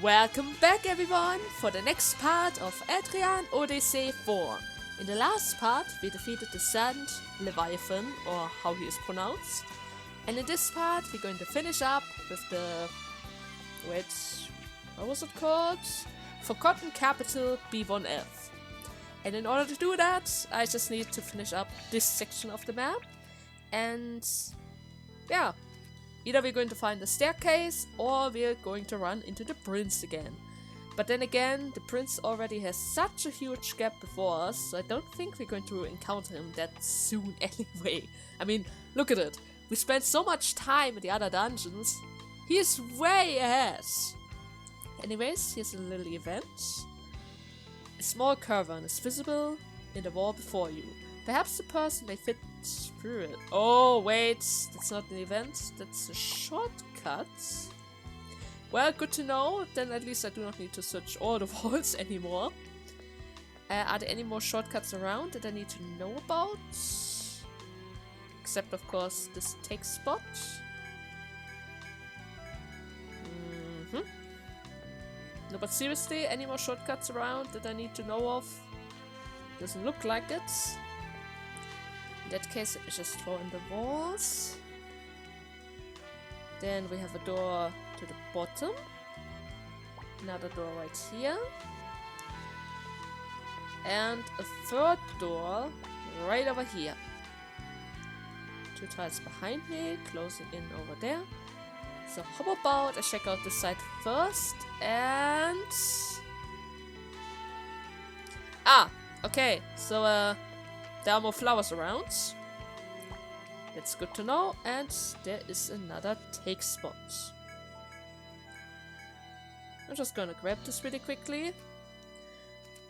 Welcome back everyone for the next part of Etrian Odyssey 4. In the last part we defeated the Sand Leviathan, or how he is pronounced. And in this part we're going to finish up with the... what was it called? Forgotten Capital B1F. And in order to do that, I just need to finish up this section of the map. And... yeah. Either we're going to find the staircase, or we're going to run into the prince again. But then again, the prince already has such a huge gap before us, so I don't think we're going to encounter him that soon anyway. I mean, look at it. We spent so much time in the other dungeons. He is way ahead. Anyways, here's a little event. A small cavern is visible in the wall before you. Perhaps the person may fit through it. Oh, wait. That's not an event. That's a shortcut. Well, good to know. Then at least I do not need to search all the walls anymore. Are there any more shortcuts around that I need to know about? Except, of course, this take spot. No, but seriously, any more shortcuts around that I need to know of? Doesn't look like it. In that case, I just throw in the walls. Then we have a door to the bottom. Another door right here. And a third door right over here. Two tiles behind me, closing in over there. So how about I check out this side first and... ah! Okay, so there are more flowers around. That's good to know. And there is another take spot. I'm just gonna grab this really quickly.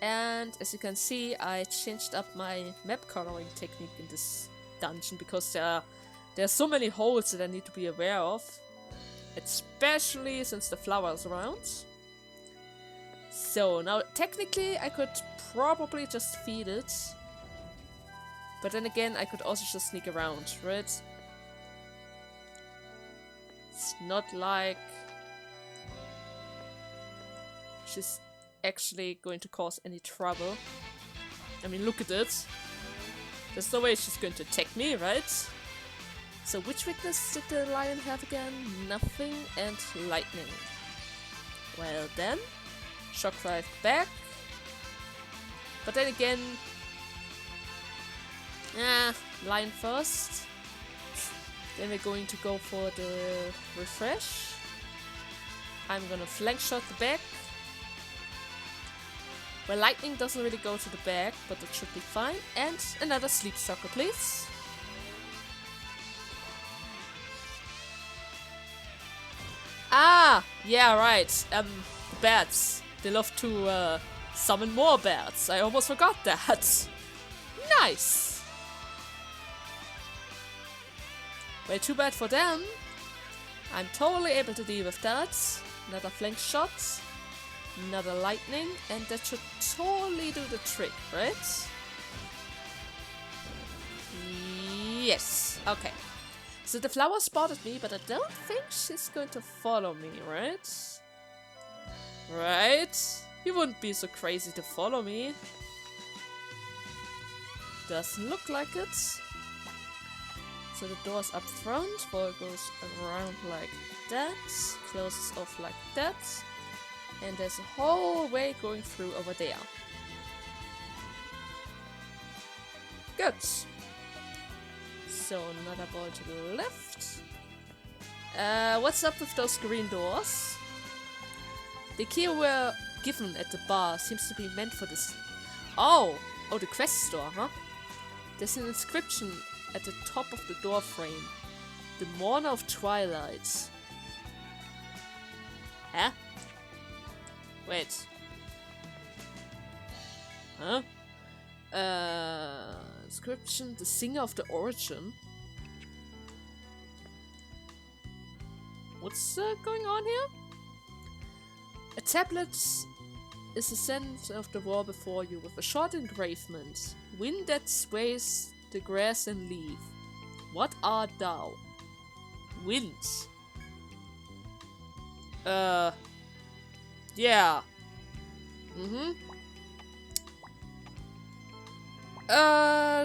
And as you can see, I changed up my map coloring technique in this dungeon because there are so many holes that I need to be aware of. Especially since the flowers around. So now technically I could probably just feed it. But then again, I could also just sneak around, right? It's not like she's actually going to cause any trouble. I mean, look at it. There's no way she's going to attack me, right? So which weakness did the lion have again? Nothing and lightning. Well then, shock drive back. But then again, lion first. Then we're going to go for the refresh. I'm gonna flank shot the back. Well, lightning doesn't really go to the back, but it should be fine. And another sleep sucker, please. Ah, yeah, right. The bats. They love to summon more bats. I almost forgot that. Nice. Well, too bad for them. I'm totally able to deal with that. Another flank shot. Another lightning. And that should totally do the trick, right? Yes. Okay. So the flower spotted me, but I don't think she's going to follow me, right? Right? You wouldn't be so crazy to follow me. Doesn't look like it. So the door's up front, ball goes around like that, closes off like that, and there's a whole way going through over there. Good. So another ball to the left. What's up with those green doors? The key we were given at the bar seems to be meant for this. Oh, the crest door, huh? There's an inscription at the top of the door frame. The Mourner of Twilight. Huh? Wait. Huh? Inscription, the Singer of the Origin. What's going on here? A tablet is the center of the wall before you with a short engravement. Wind that sways the grass and leaf. What art thou? Wind. Yeah.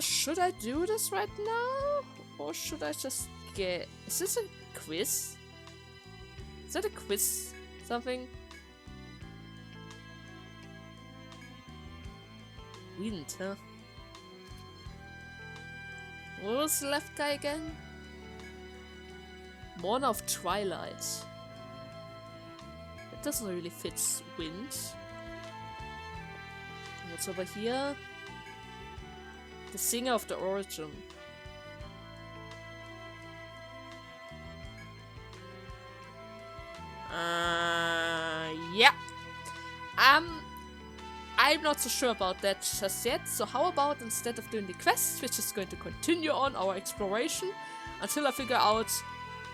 Should I do this right now? Or should I just get... Is this a quiz? Is that a quiz? Something? Wind, huh? What was the left guy again? Mourner of Twilight. It doesn't really fit wind. What's over here? The Singer of the Origin. Yeah. I'm not so sure about that just yet, so how about instead of doing the quest, we're just going to continue on our exploration until I figure out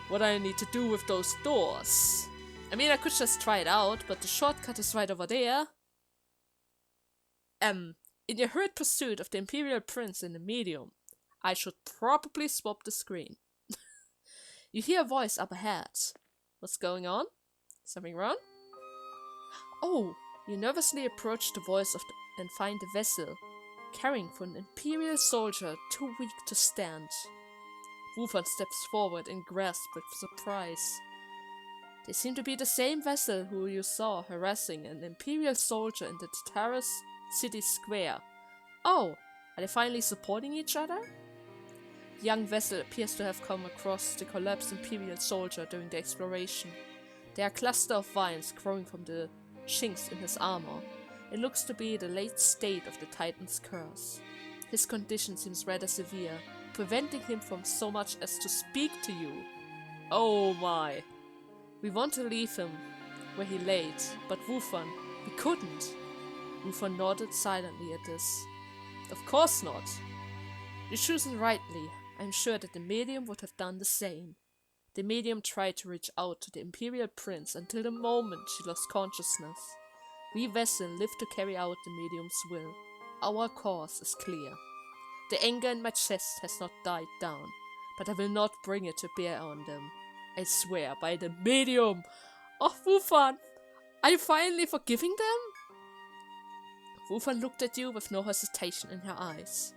what I need to do with those doors. I mean, I could just try it out, but the shortcut is right over there. In your hurried pursuit of the Imperial Prince in the medium, I should probably swap the screen. You hear a voice up ahead. What's going on? Something wrong? Oh, you nervously approach the voice and find the vessel, carrying for an Imperial soldier too weak to stand. Wufan steps forward and grasps with surprise. They seem to be the same vessel who you saw harassing an Imperial soldier in the Taras city square. Oh, are they finally supporting each other? The young vessel appears to have come across the collapsed Imperial soldier during the exploration. There are clusters of vines growing from the chinks in his armor. It looks to be the late state of the Titan's curse. His condition seems rather severe, preventing him from so much as to speak to you. Oh my. We want to leave him where he laid, but Wufan, we couldn't. Wufan nodded silently at this. Of course not. You're choosing rightly. I'm sure that the medium would have done the same. The medium tried to reach out to the Imperial Prince until the moment she lost consciousness. We vessel live to carry out the medium's will. Our course is clear. The anger in my chest has not died down, but I will not bring it to bear on them. I swear by the medium of Wufan. Are you finally forgiving them? Wufan looked at you with no hesitation in her eyes.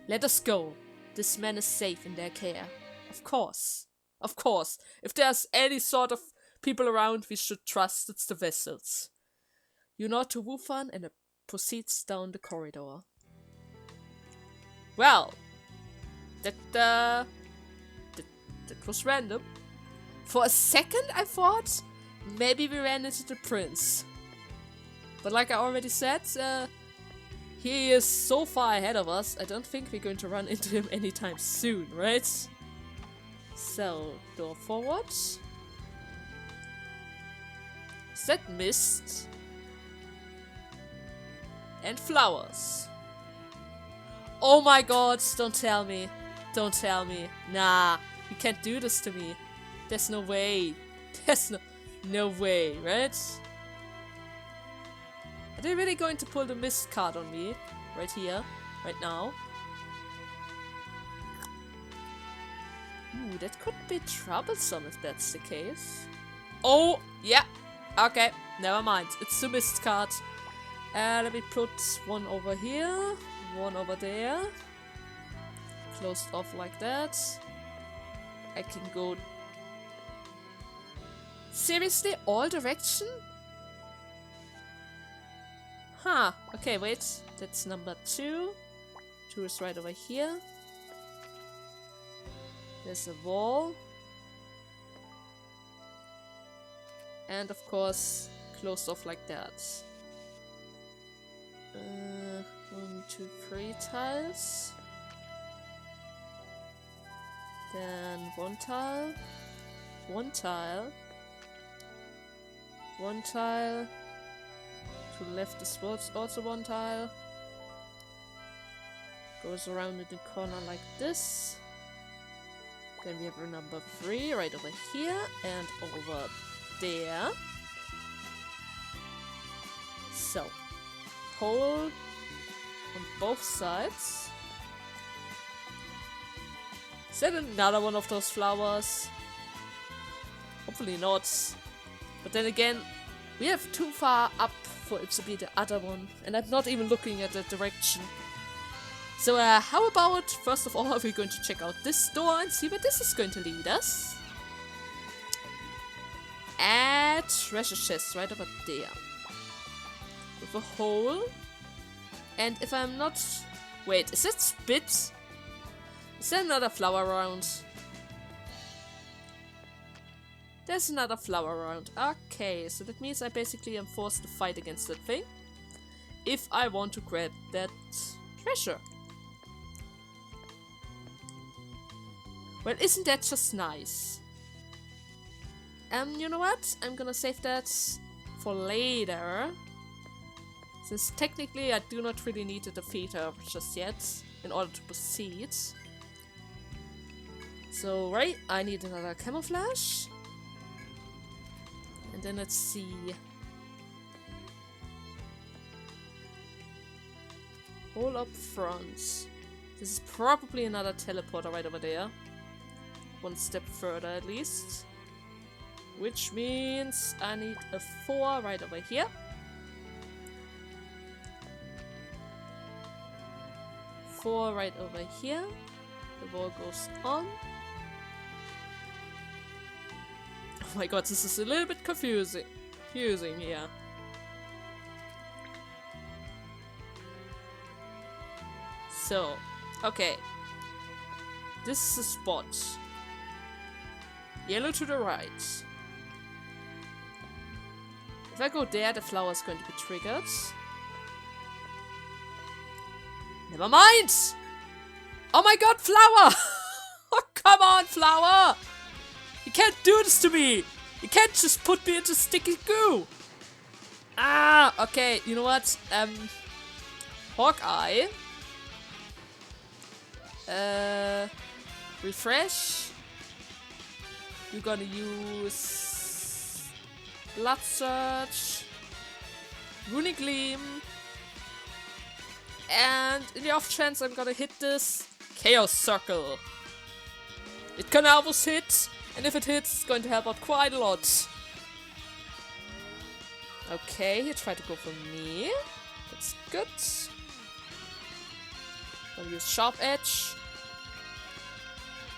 Let us go. This man is safe in their care. Of course. Of course. If there's any sort of people around we should trust, it's the vessels. You nod to Wufan and it proceeds down the corridor. Well, that was random. For a second I thought maybe we ran into the prince. But like I already said, he is so far ahead of us, I don't think we're going to run into him anytime soon, right? So, door forward. Is that mist? And flowers. Oh my god, don't tell me. Don't tell me. Nah, you can't do this to me. There's no way. There's no way, right? Are they really going to pull the mist card on me? Right here, right now? Ooh, that could be troublesome if that's the case. Oh, yeah. Okay, never mind. It's the mist card. Let me put one over here, one over there. Closed off like that. I can go... Seriously? All direction? Huh. Okay, wait. That's number 2. 2 is right over here. There's a wall. And of course, closed off like that. 1, 2, 3 tiles. Then 1 tile. 1 tile. 1 tile. To the left is also 1 tile. Goes around in the corner like this. Then we have a number 3 right over here and over there. So, hole on both sides. Is that another one of those flowers? Hopefully not. But then again, We have too far up for it to be the other one, and I'm not even looking at the direction. So how about, first of all, we're going to check out this door and see where this is going to lead us. A treasure chest right over there. With a hole. And if I'm not... Wait, is it spit? Is there another flower around? There's another flower around. Okay, so that means I basically am forced to fight against that thing. If I want to grab that treasure. Well, isn't that just nice? You know what? I'm gonna save that for later. Since technically I do not really need to defeat her just yet in order to proceed. So, right, I need another camouflage. And then let's see. All up front. This is probably another teleporter right over there. One step further at least. Which means I need a 4 right over here. 4 right over here. The wall goes on. Oh my god, this is a little bit confusing here. So, okay. This is a spot. Yellow to the right. If I go there, the flower is going to be triggered. Never mind! Oh my god, flower! Oh, come on, flower! You can't do this to me! You can't just put me into sticky goo! Ah, okay, you know what? Hawkeye. Refresh. You're gonna use Blood Surge, Runic Gleam, and in the off chance I'm gonna hit this Chaos Circle. It can almost hit, and if it hits, it's going to help out quite a lot. Okay, he tried to go for me. That's good. Gonna use Sharp Edge,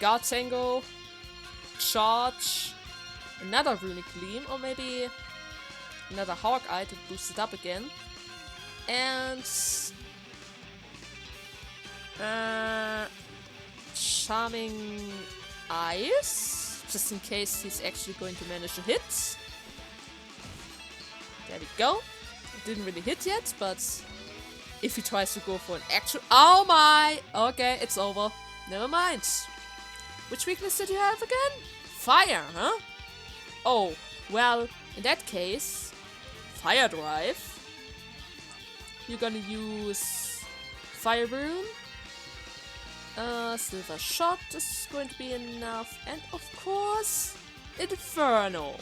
Guard Tango, Charge, another Runic Gleam, or maybe another Hawkeye to boost it up again. And Charming Eyes, just in case he's actually going to manage to hit. There we go. It didn't really hit yet, but if he tries to go for an actual... Oh my! Okay, it's over. Never mind. Which weakness did you have again? Fire, huh? Oh, well, in that case, Fire Drive. You're gonna use Fire Rune. Silver Shot is going to be enough. And of course, Inferno.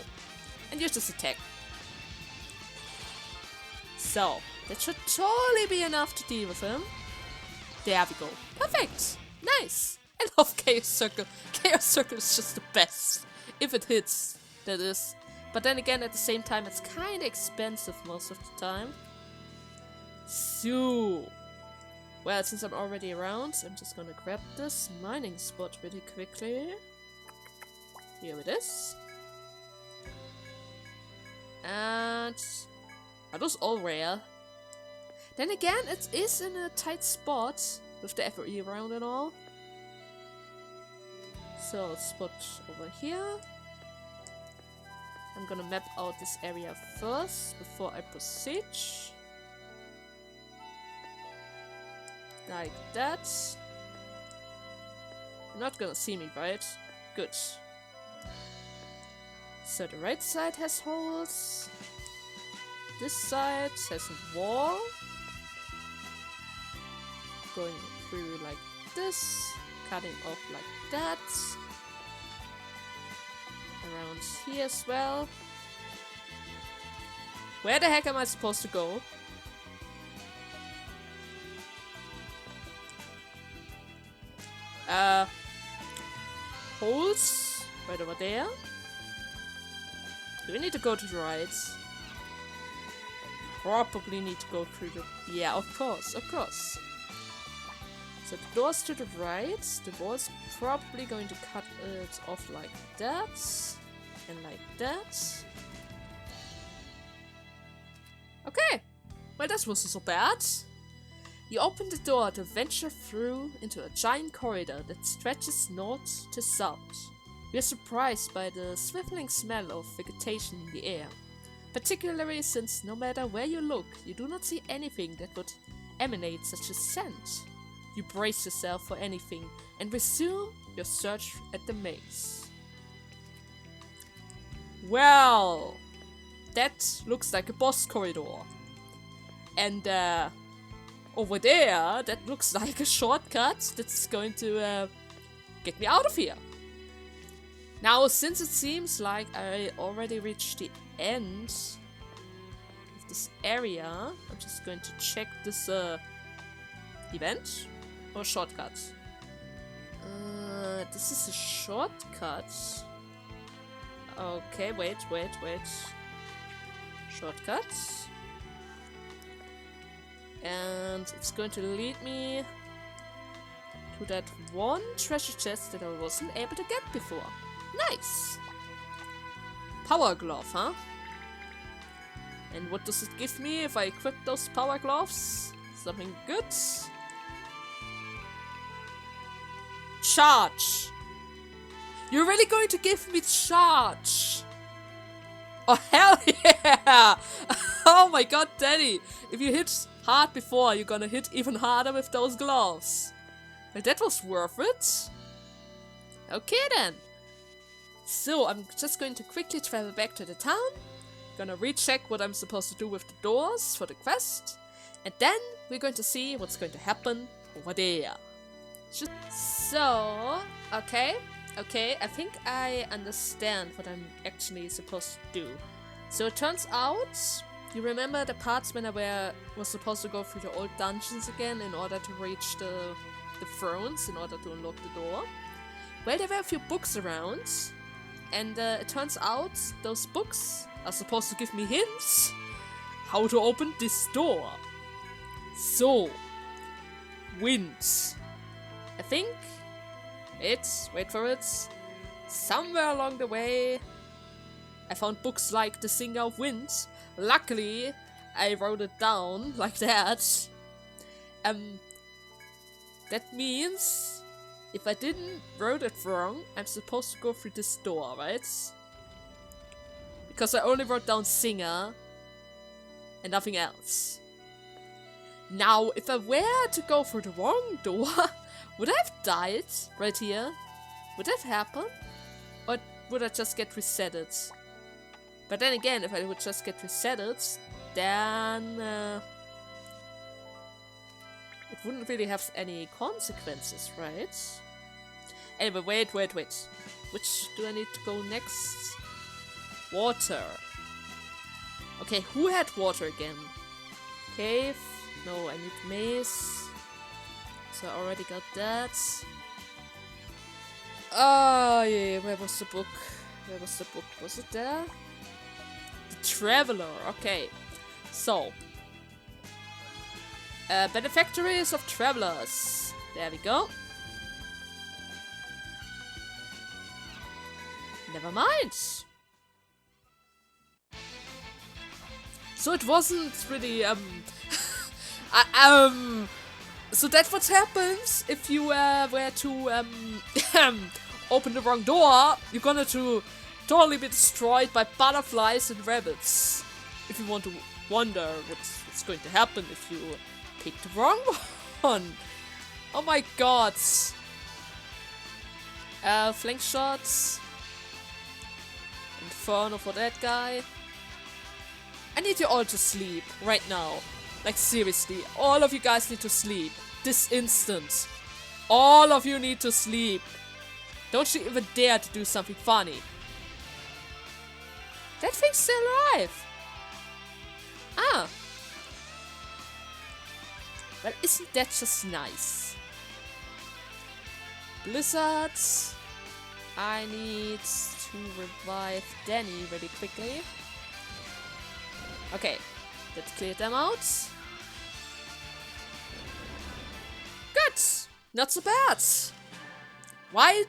And use this attack. So, that should totally be enough to deal with him. There we go. Perfect. Nice. I love Chaos Circle. Chaos Circle is just the best. If it hits, that is. But then again, at the same time, it's kind of expensive most of the time. So, well, since I'm already around, I'm just gonna grab this mining spot really quickly. Here it is. And are those all rare? Then again, it is in a tight spot with the FOE around and all. So, spot over here. I'm gonna map out this area first before I proceed. Like that. You're not gonna see me, right? Good. So the right side has holes. This side has a wall. Going through like this. Cutting off like that. Around here as well. Where the heck am I supposed to go? Holes right over there. Do we need to go to the right? probably need to go through the... Yeah, of course, of course. So the door's to the right. The wall's probably going to cut it off like that. And like that. Okay. Well, that wasn't so bad. You open the door to venture through into a giant corridor that stretches north to south. We are surprised by the stifling smell of vegetation in the air, particularly since no matter where you look, you do not see anything that would emanate such a scent. You brace yourself for anything and resume your search at the maze. Well, that looks like a boss corridor. And over there, that looks like a shortcut that's going to get me out of here. Now, since it seems like I already reached the end of this area, I'm just going to check this event or shortcut. This is a shortcut. Okay, wait. Shortcut. And it's going to lead me to that one treasure chest that I wasn't able to get before. Nice! Power glove, huh? And what does it give me if I equip those power gloves? Something good? Charge! You're really going to give me charge! Oh, hell yeah! Oh my god, Daddy! If you hit hard before, you're gonna hit even harder with those gloves. Well, that was worth it. Okay then. So, I'm just going to quickly travel back to the town. Gonna recheck what I'm supposed to do with the doors for the quest. And then we're going to see what's going to happen over there. So, okay, I think I understand what I'm actually supposed to do. So it turns out, you remember the parts when I was supposed to go through the old dungeons again in order to reach the thrones, in order to unlock the door? Well, there were a few books around, and it turns out those books are supposed to give me hints how to open this door. So, wind. I think wait for it, somewhere along the way I found books like The Singer of Wind. Luckily, I wrote it down like that. That means if I didn't wrote it wrong, I'm supposed to go through this door, right? Because I only wrote down singer and nothing else. Now, if I were to go through the wrong door, would I have died right here? Would that happen? Or would I just get resetted? But then again, if I would just get resetted, then it wouldn't really have any consequences, right? Anyway, wait. Which do I need to go next? Water. Okay, who had water again? Cave. No, I need maze. So I already got that. Oh yeah, where was the book? Was it there? The Traveler, okay. So. Benefactories of Travelers. There we go. Never mind. So it wasn't really, so that's what happens if you were to open the wrong door. You're gonna totally be destroyed by butterflies and rabbits. If you want to wonder what's going to happen if you pick the wrong one. Oh my god. Flank shots. Inferno for that guy. I need you all to sleep right now. Like seriously, all of you guys need to sleep. This instant. All of you need to sleep. Don't you even dare to do something funny. That thing's still alive. Ah. Well, isn't that just nice? Blizzards. I need to revive Danny really quickly. Okay. That cleared them out. Good! Not so bad! Why?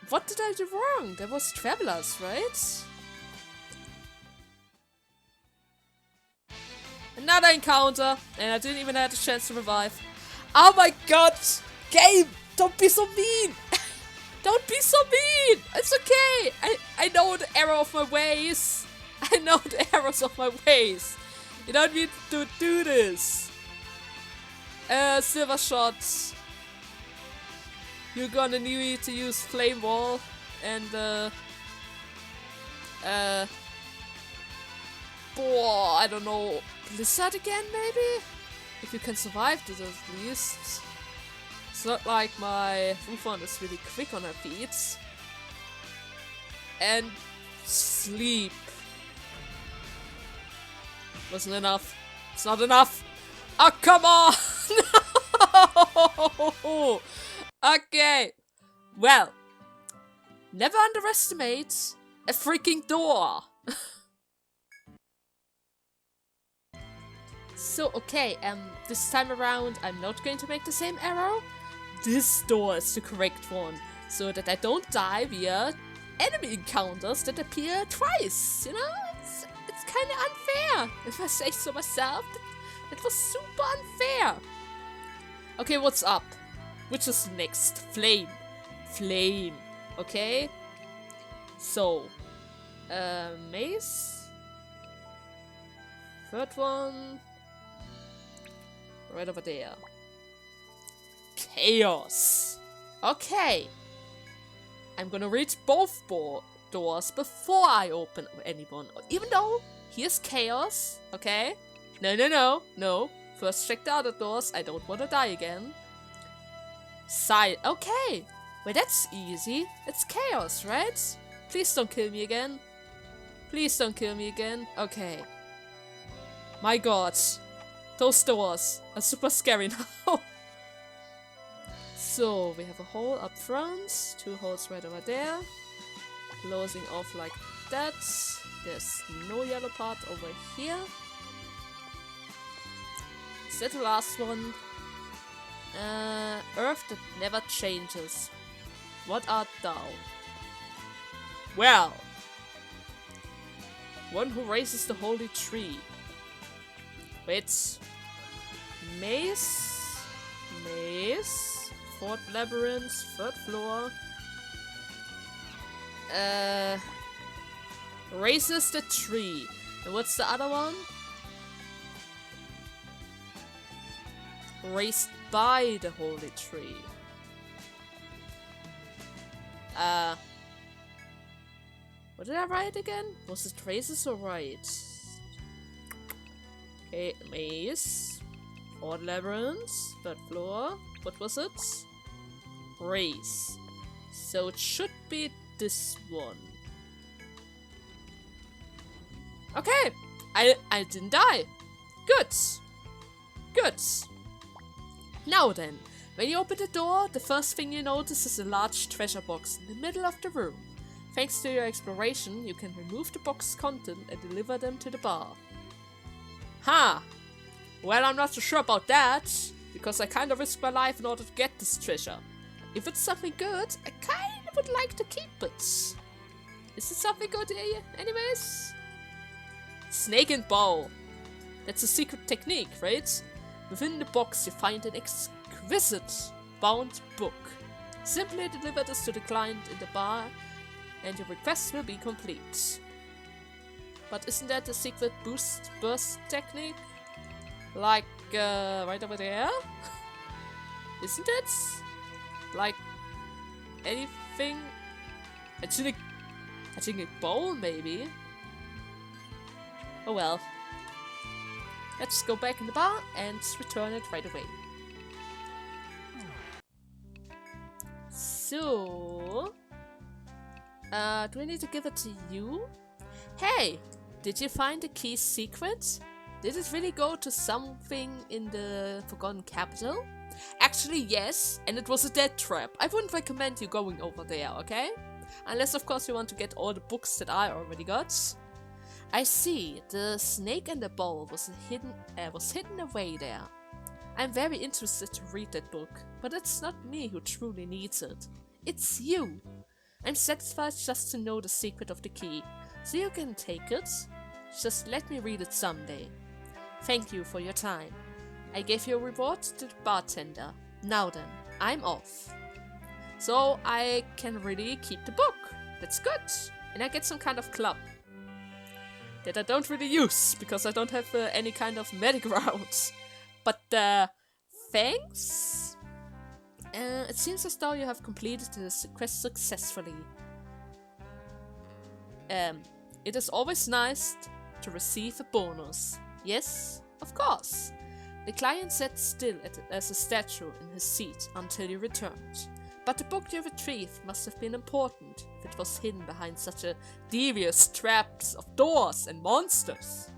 What did I do wrong? There was travelers, right? Another encounter, and I didn't even have a chance to revive. Oh my god! Game! Don't be so mean! Don't be so mean! It's okay! I know the error of my ways! I know the errors of my ways! You don't need to do this! Silver shot. You're gonna need to use Flame Wall and I don't know, Blizzard again maybe? If you can survive this at least. It's not like my Rufon is really quick on her feet. And sleep. Wasn't enough. It's not enough. Oh, come on! No! Okay. Well, never underestimate a freaking door. So, okay, this time around I'm not going to make the same error. This door is the correct one, so that I don't die via enemy encounters that appear twice, you know? It's kind of unfair, if I say so myself. It was super unfair. Okay, what's up? Which is next? Flame. Flame. Okay? So, mace. Third one. Right over there. Chaos. Okay. I'm gonna reach both doors before I open anyone. Even though here's chaos. Okay? No. First check the other doors. I don't want to die again. Side. Okay. Well, that's easy. It's chaos, right? Please don't kill me again. Please don't kill me again. Okay. My god. Those doors are super scary now. So, we have a hole up front. 2 holes right over there. Closing off like that. There's no yellow part over here. Is that the last one? Earth that never changes. What art thou? Well, one who raises the holy tree. Wait. Maze. Fourth labyrinth. 3rd floor. Raises the tree. And what's the other one? Raised by the holy tree. What did I write again? Was it raises or right? Okay, maze. 4th labyrinth. 3rd floor. What was it? Raise. So it should be this one. Okay! I didn't die. Good. Now then, when you open the door, the first thing you notice is a large treasure box in the middle of the room. Thanks to your exploration, you can remove the box's content and deliver them to the bar. Ha! Well, I'm not so sure about that, because I kind of risked my life in order to get this treasure. If it's something good, I kind of would like to keep it. Is it something good anyways? Snake and bow. That's a secret technique, right? Within the box you find an exquisite bound book. Simply deliver this to the client in the bar and your request will be complete. But isn't that the secret burst technique? Like, right over there? Isn't it? Like, anything? I think a bowl, maybe? Oh well. Let's go back in the bar and return it right away. So... do I need to give it to you? Hey! Did you find the key's secret? Did it really go to something in the Forgotten Capital? Actually, yes, and it was a death trap. I wouldn't recommend you going over there, okay? Unless, of course, you want to get all the books that I already got. I see. The snake and the bowl was hidden away there. I'm very interested to read that book, but it's not me who truly needs it. It's you. I'm satisfied just to know the secret of the key, so you can take it. Just let me read it someday. Thank you for your time. I gave your reward to the bartender. Now then, I'm off. So I can really keep the book. That's good. And I get some kind of club that I don't really use because I don't have any kind of medic route. But thanks. It seems as though you have completed this quest successfully. It is always nice to receive a bonus. Yes, of course. The client sat still as a statue in his seat until you returned. But the book you retrieved must have been important if it was hidden behind such a devious traps of doors and monsters.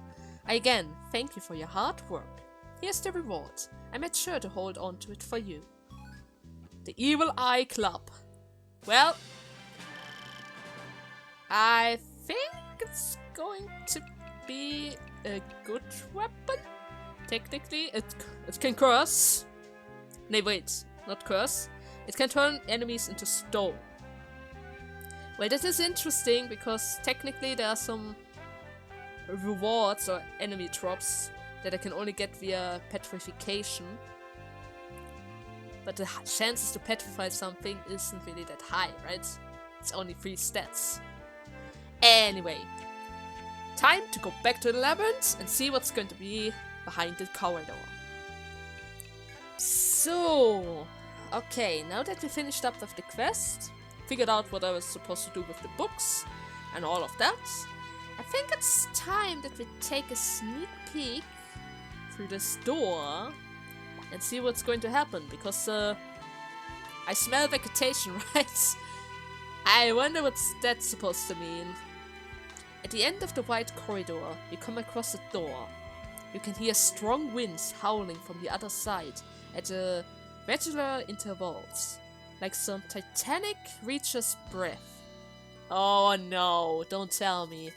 Again, thank you for your hard work. Here's the reward. I made sure to hold on to it for you. The Evil Eye Club. Well, I think it's going to be a good weapon. Technically, it can curse. No, wait, not curse. It can turn enemies into stone. Well, that is interesting because technically there are some rewards or enemy drops that I can only get via petrification. But the chances to petrify something isn't really that high, right? It's only 3 stats. Anyway, time to go back to the labyrinth and see what's going to be behind the corridor. So, okay, now that we finished up with the quest, figured out what I was supposed to do with the books and all of that, I think it's time that we take a sneak peek through this door and see what's going to happen, because I smell vegetation, right? I wonder what that's supposed to mean. At the end of the wide corridor, you come across a door. You can hear strong winds howling from the other side at regular intervals, like some titanic creature's breath. Oh no, don't tell me.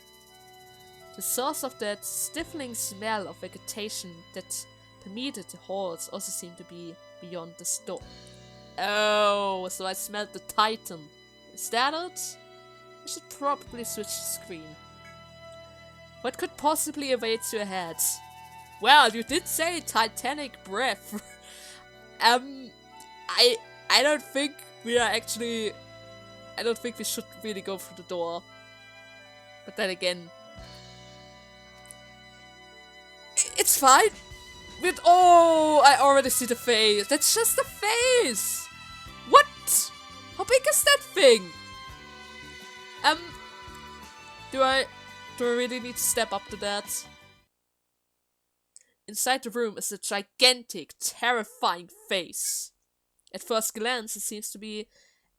The source of that stifling smell of vegetation that permeated the halls also seemed to be beyond the door. Oh, so I smelled the Titan. Is that it? I should probably switch the screen. What could possibly await you ahead? Well, you did say titanic breath. I don't think we are actually... I don't think we should really go through the door. But then again... It's fine! With... Oh, I already see the face. That's just the face! What? How big is that thing? Do I really need to step up to that? Inside the room is a gigantic, terrifying face. At first glance, it seems to be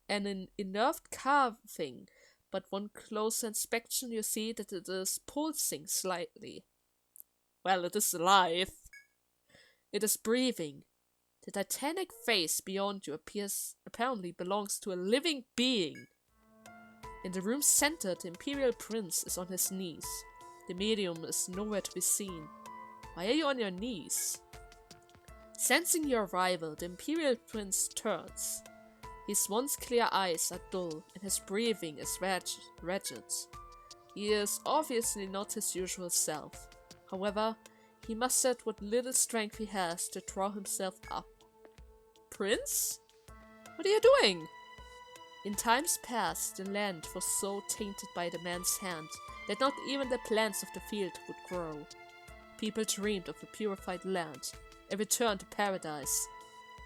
an inert carving, but on closer inspection you see that it is pulsing slightly. Well, it is alive. It is breathing. The titanic face beyond you apparently belongs to a living being. In the room's center, the Imperial Prince is on his knees. The medium is nowhere to be seen. Why are you on your knees? Sensing your arrival, the Imperial Prince turns. His once clear eyes are dull, and his breathing is rigid. He is obviously not his usual self. However, he mustered what little strength he has to draw himself up. Prince? What are you doing? In times past, the land was so tainted by the man's hand that not even the plants of the field would grow. People dreamed of a purified land, a return to paradise.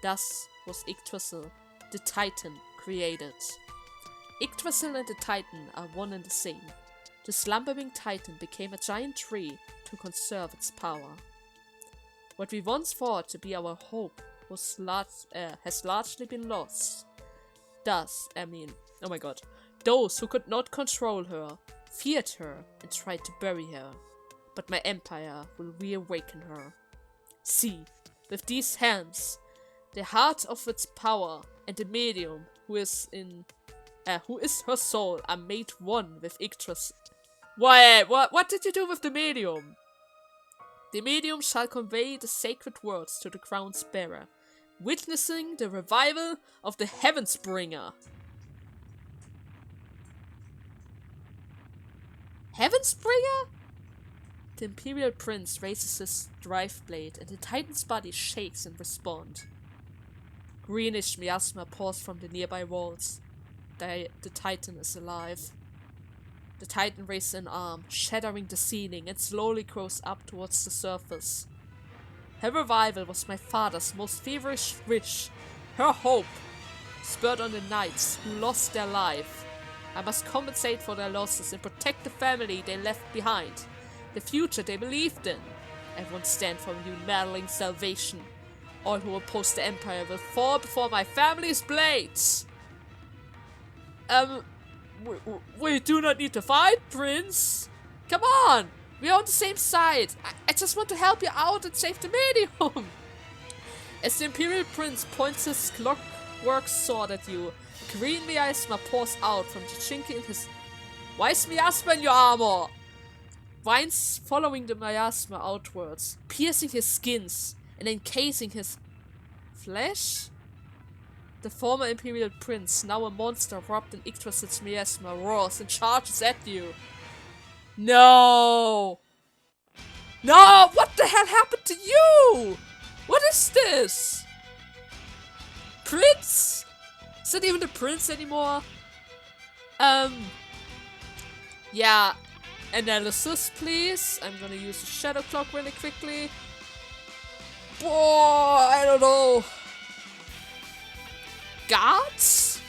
Thus was Yggdrasil, the Titan, created. Yggdrasil and the Titan are one and the same. The slumbering Titan became a giant tree to conserve its power. What we once thought to be our hope has largely been lost. Those who could not control her feared her and tried to bury her. But my empire will reawaken her. See, with these hands, the heart of its power and the medium who is her soul are made one with What did you do with the medium? The medium shall convey the sacred words to the crown's bearer, witnessing the revival of the Heavensbringer. Heavensbringer? The Imperial Prince raises his drive blade, and the Titan's body shakes in response. Greenish miasma pours from the nearby walls. The Titan is alive. The Titan raises an arm, shattering the ceiling, and slowly grows up towards the surface. Her revival was my father's most feverish wish, her hope, spurred on the knights who lost their life. I must compensate for their losses and protect the family they left behind, the future they believed in. I won't stand for you meddling salvation. All who oppose the Empire will fall before my family's blades. We do not need to fight, Prince. Come on, we're on the same side. I just want to help you out and save the medium. As the Imperial Prince points his clockwork sword at you, green miasma pours out from the chink in his... Why is miasma in your armor? Vines following the miasma outwards, piercing his skins and encasing his flesh? The former Imperial Prince, now a monster wrapped in Yggdrasil's miasma, roars and charges at you. No! No! What the hell happened to you? What is this? Prince? Is that even the prince anymore? Yeah. Analysis, please. I'm gonna use the Shadow Clock really quickly. Boy, I don't know. Guards?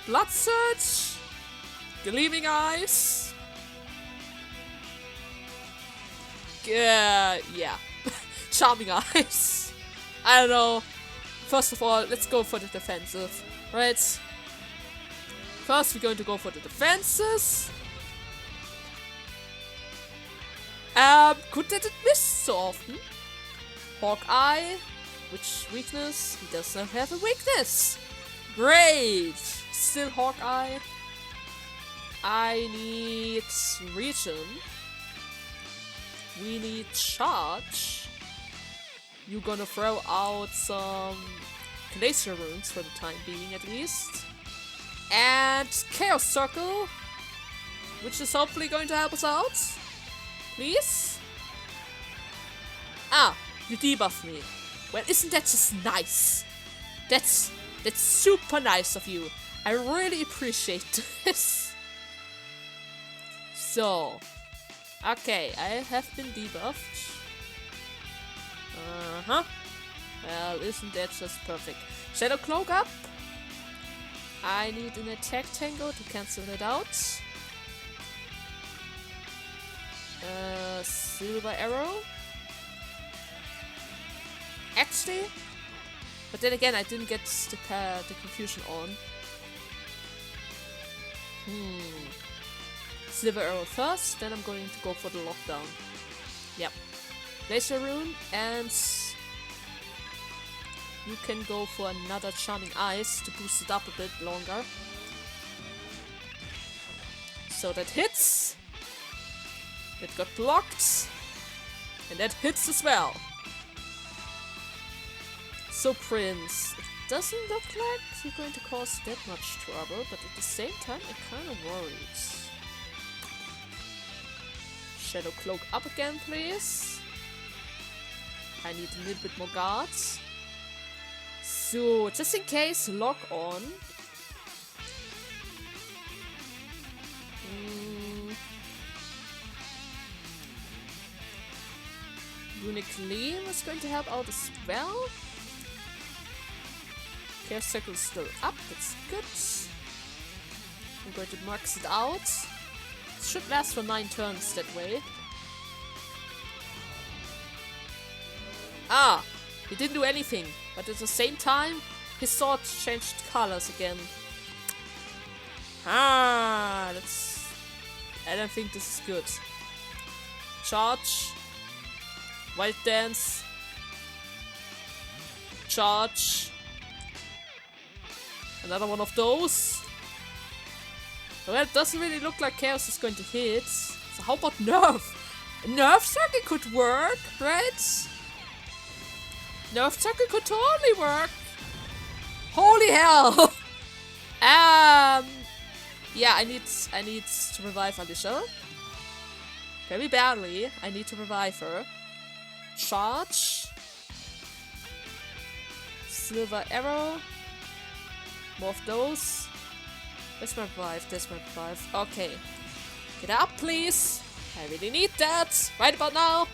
Blood Surge? Gleaming Eyes? Yeah. Charming Eyes. I don't know. First of all, let's go for the defensive. Right? First, we're going to go for the defenses. Good that it missed so often. Hawkeye. Which weakness? He does not have a weakness. Great! Still Hawkeye. I need region. We need charge. You're gonna throw out some glacier runes for the time being at least. And Chaos Circle, which is hopefully going to help us out. Please? Ah, you debuff me. Well, isn't that just nice? That's super nice of you. I really appreciate this. So, okay, I have been debuffed. Well, isn't that just perfect? Shadow Cloak up. I need an attack tango to cancel it out. Silver Arrow. Actually, but then again, I didn't get the confusion on. Silver Arrow first, then I'm going to go for the lockdown. Yep. Glacier Rune, and you can go for another Charming Eyes to boost it up a bit longer. So that hits. It got blocked. And that hits as well. So Prince, it doesn't look like you're going to cause that much trouble, but at the same time I'm kind of worried. Shadow Cloak up again, please. I need a little bit more guards. So, just in case, lock on. Runic Gleam is going to help out as well. Chaos Circle is still up, that's good. I'm going to max it out. It should last for 9 turns that way. Ah! He didn't do anything, but at the same time, his sword changed colors again. Ah! That's... I don't think this is good. Charge. Wild Dance. Charge. Another one of those. Well, it doesn't really look like Chaos is going to hit. So how about Nerf? Nerf Circle could work, right? Nerf Circle could totally work. Holy hell! Yeah, I need to revive Alicia. Very badly. I need to revive her. Charge. Silver arrow. More of those. There's my revive. There's my revive. Okay. Get up, please. I really need that. Right about now.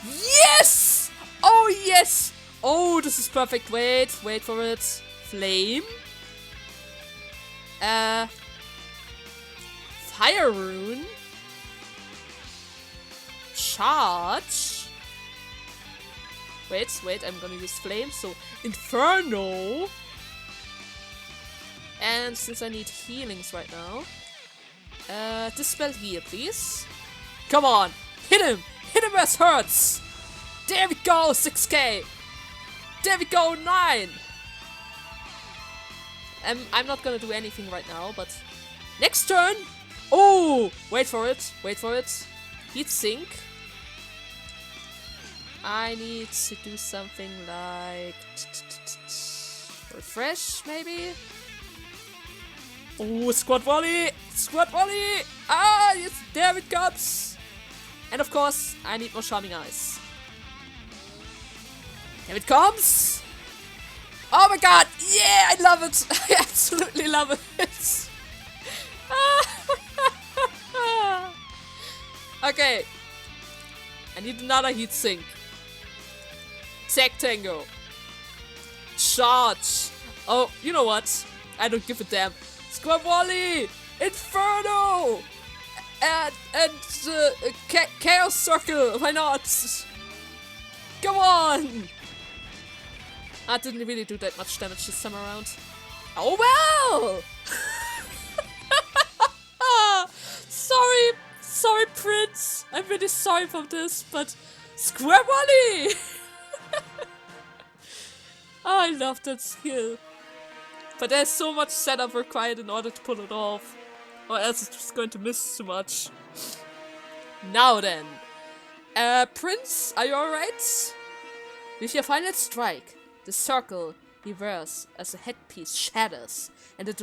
Yes! Oh, yes! Oh, this is perfect. Wait for it. Flame. Fire rune. Charge. Wait, I'm gonna use flame, so Inferno. And since I need healings right now, dispel heal, please. Come on, hit him where it hurts. There we go, 6k. There we go, 9. I'm not gonna do anything right now, but next turn. Oh, wait for it. Heat sink. I need to do something like refresh, maybe. Oh, squad volley! Ah, yes, there it comes. And of course, I need more Charming Eyes. Here it comes! Oh my god! Yeah, I love it! I absolutely love it! Okay. I need another heat sink. Tech Tango. Charge! Oh, you know what? I don't give a damn. Squad Volley! Inferno! And Chaos Circle! Why not? Come on! I didn't really do that much damage this time around. Oh well! Sorry, Prince. I'm really sorry for this, but Square Volley! Oh, I love that skill. But there's so much setup required in order to pull it off. Or else it's just going to miss too much. Now then. Prince, are you alright? With your final strike, the circle reverses as the headpiece shatters and the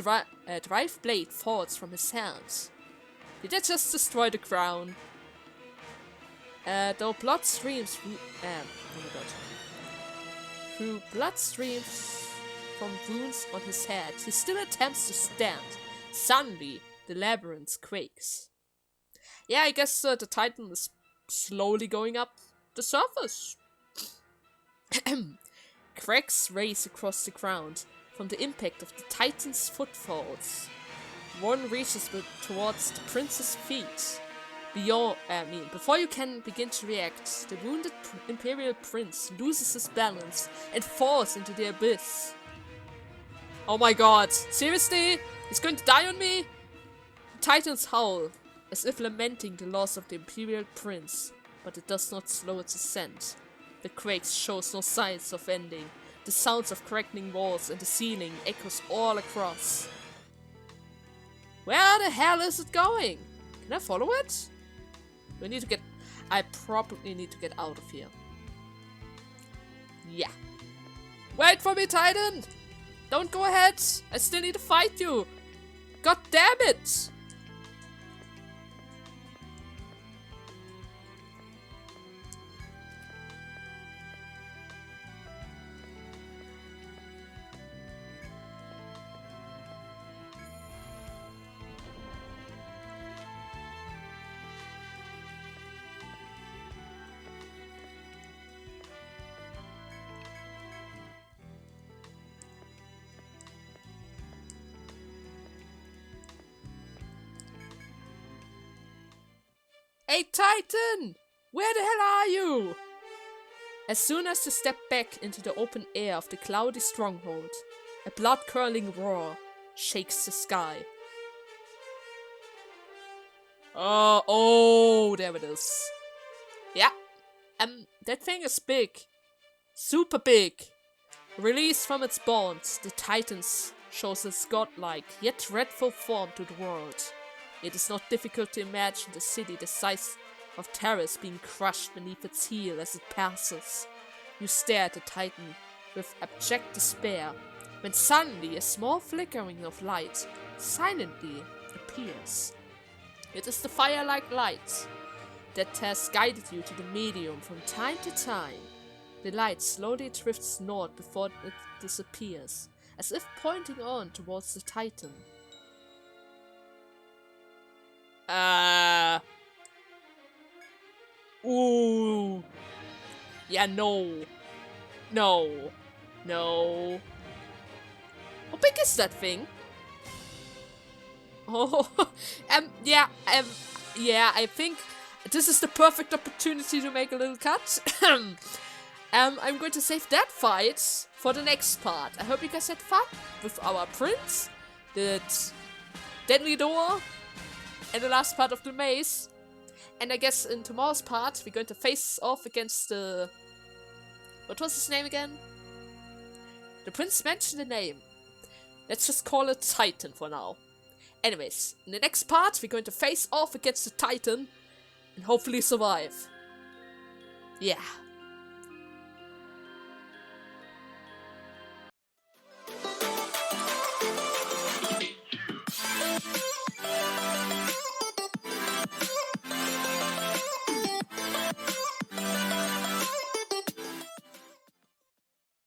drive blade falls from his hands. Did I just destroy the crown? Though blood streams oh my god. Through blood streams from wounds on his head, he still attempts to stand. Suddenly, the labyrinth quakes. Yeah, I guess the Titan is slowly going up the surface. Cracks race across the ground from the impact of the Titan's footfalls. One reaches towards the prince's feet. Before you can begin to react, the wounded Imperial Prince loses his balance and falls into the abyss. Oh my god, seriously? He's going to die on me? The Titans howl, as if lamenting the loss of the Imperial Prince, but it does not slow its ascent. The quake shows no signs of ending. The sounds of cracking walls and the ceiling echoes all across. Where the hell is it going? Can I follow it? I probably need to get out of here. Yeah. Wait for me, Titan! Don't go ahead! I still need to fight you! God damn it! Hey Titan! Where the hell are you? As soon as you step back into the open air of the cloudy stronghold, a blood-curdling roar shakes the sky. Oh, there it is. Yeah, that thing is big. Super big. Released from its bonds, the Titans shows its godlike, yet dreadful form to the world. It is not difficult to imagine the city the size of Terrace being crushed beneath its heel as it passes. You stare at the Titan with abject despair, when suddenly a small flickering of light silently appears. It is the fire-like light that has guided you to the medium from time to time. The light slowly drifts north before it disappears, as if pointing on towards the Titan. Ooh. Yeah, no. No. No. How big is that thing? Oh, yeah, I think this is the perfect opportunity to make a little cut. I'm going to save that fight for the next part. I hope you guys had fun with our prince, the deadly door, and the last part of the maze. And I guess in tomorrow's part, we're going to face off against the... What was his name again? The prince mentioned the name. Let's just call it Titan for now. Anyways, in the next part, we're going to face off against the Titan and hopefully survive. Yeah.